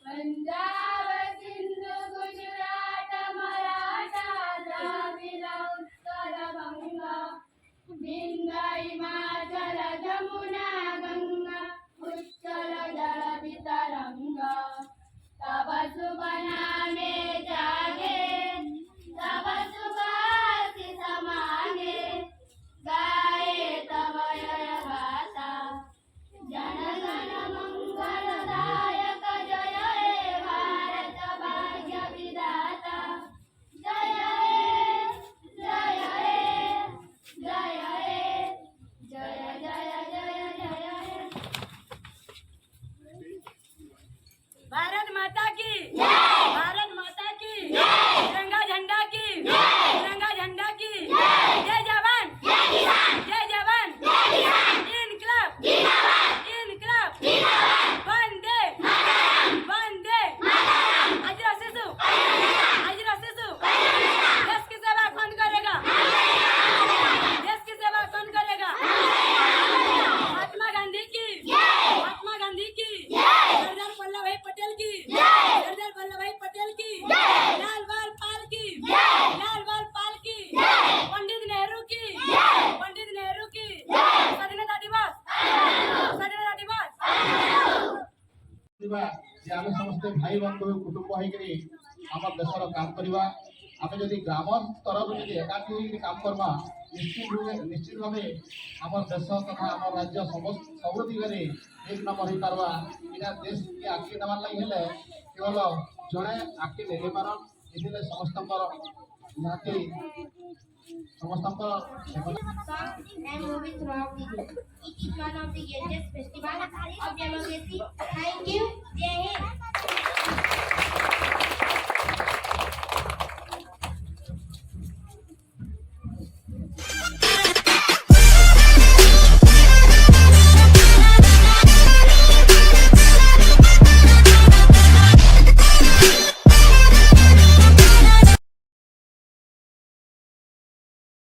पंजाब सिंधु गुजरात मराठा द्राविड उत्कल बंगा विंध्य हिमाचल जमुना गंगा उच्चल जल वितरंगा तब शुभ नामे जागे तब सुभाषित मांगे गाये तब यश गाथा जन गण मंगलदायक जय हे भारत भाग्य विधाता जय हे जय हे जय हे जय जय जय जय हे भारत माता की भारत माता की तिरंगा झंडा की तिरंगा झंडा की जय जवान जय जवान इनकलाब इनकलाब वंदे वंदे आजरा शिशु देश की सेवा कौन करेगा देश की सेवा कौन करेगा महात्मा गांधी की सरदार वल्लभ भाई पटेल की सरदार वल्लभ भाई पटेल की लाल बाल पाल की पंडित नेहरू की स्वाधीनता दिवस जे आम समस्त भाई बंधु कुटुंब होकर आम देशर काम करवा आम जदि ग्राम स्तर एकाठी होकर काम करवा निश्चित भाव आम देश तथा आम राज्य सब दिगरे एक नंबर हो पार्बा यहाँ देश की आखि नबार लगे केवल जड़े आखि ले पार ये समस्त and moving throughout the day. It is one of the greatest festivals of democracy. Thank you. Jai Hind.